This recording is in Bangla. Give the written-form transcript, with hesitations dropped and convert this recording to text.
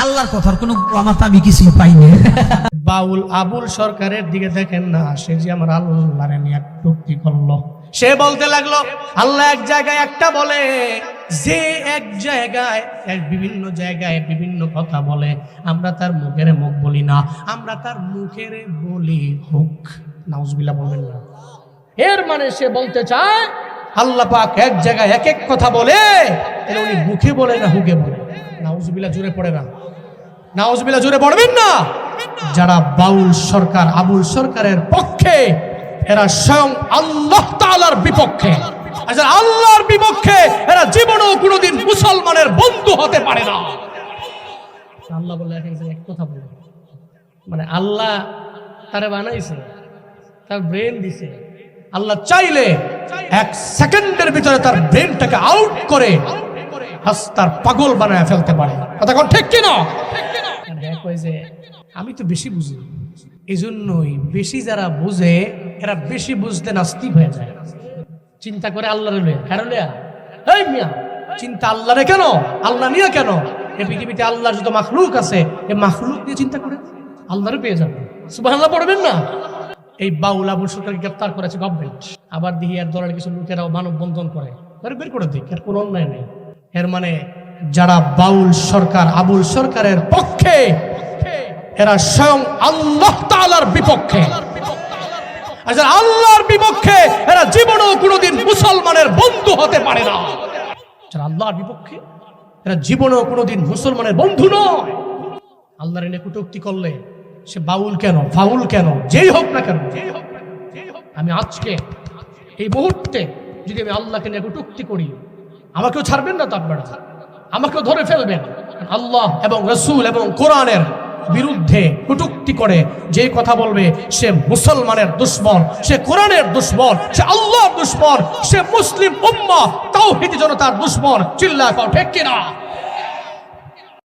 আল্লাহর কথার কোনো প্রমাণ আমি কিছু পাইনি। বাউল আবুল সরকারের দিকে দেখেন না, সে যে আমার আল্লাহরে নিয়ে কটূক্তি করলো। সে বলতে লাগলো আল্লাহ এক জায়গায় একটা বলে, যে এক জায়গায় বিভিন্ন জায়গায় বিভিন্ন কথা বলে, আমরা তার মুখের মুখ বলি না, আমরা তার মুখের বলি হুক। নাউজুবিল্লাহ বলবেন না। এর মানে সে বলতে চায় আল্লাহ পাক এক জায়গায় এক এক কথা বলে, এর উনি মুখে বলে না হুকে বলে। নাউজুবিল্লাহ জোরে পড়ে না, নাউজুবিল্লাহ জোরে পড়বেন না। যারা বাউল সরকার আবুল সরকারের পক্ষে, এরা স্বয়ং আল্লাহ তাআলার বিপক্ষে। আর যারা আল্লাহর বিপক্ষে, এরা জীবনেও কোনোদিন মুসলমানের বন্ধু হতে পারে না। আল্লাহ বলে এক কথা বলে, মানে আল্লাহ তারে বানাইছে, তার ব্রেন দিছে। আল্লাহ চাইলে এক সেকেন্ডের ভিতরে তার ব্রেনটাকে আউট করে তার পাগল বানায় ফেলতে পারে। কথা কোন ঠিক কিনা? যে আমি তো বেশি বুঝি, এই জন্যই বেশি যারা বুঝে এরা বেশি বুঝতে নাস্তিক হয়ে যায়। চিন্তা করে আল্লাহরে লইয়া, কারণ এই মিয়া চিন্তা আল্লাহরে কেন, আল্লাহ নিয়ে কেন? এই পৃথিবীতে আল্লাহর যত মাখলুক আছে, এই মাখলুক দিয়ে চিন্তা করে আল্লাহরে পেয়ে যাবে। সুবহানাল্লাহ পড়বেন না। এই বাউল আবুল সরকারকে গ্রেফতার করেছে গভর্নমেন্ট। আবার দিহি এর দলের কিছু লোকেরাও মানববন্ধন করে, বের করে দিক, এর কোনো অন্যায় নেই। এর মানে যারা বাউল সরকার আবুল সরকারের পক্ষে, এরা স্বয়ং আল্লাহ তাআলার বিপক্ষে। আর যারা আল্লাহর বিপক্ষে, এরা জীবনেও কোনোদিন মুসলমানের বন্ধু হতে পারে না। যারা আল্লাহর বিপক্ষে, এরা জীবনেও কোনোদিন মুসলমানের বন্ধু নয়। আল্লাহর এনে কটূক্তি করলে সে বাউল কেন, ফাউল কেন, যেই হোক না কেন, আমি আজকে এই মুহূর্তে যদি আমি আল্লাহকে নিয়ে কটূক্তি করি, আমাকেও ছাড়বেন না, তো আপনারা আমাকেও ধরে ফেলবেন। আল্লাহ এবং রাসূল এবং কোরআনের বিরুদ্ধে কটূক্তি করে যে কথা বলবে, সে মুসলমানের দুশমন, সে কোরআনের দুশমন, সে আল্লাহর দুশমন, সে মুসলিম উম্মাহ তাওহীদি জনতার দুশমন। চিল্লায় কও ঠিক কিনা?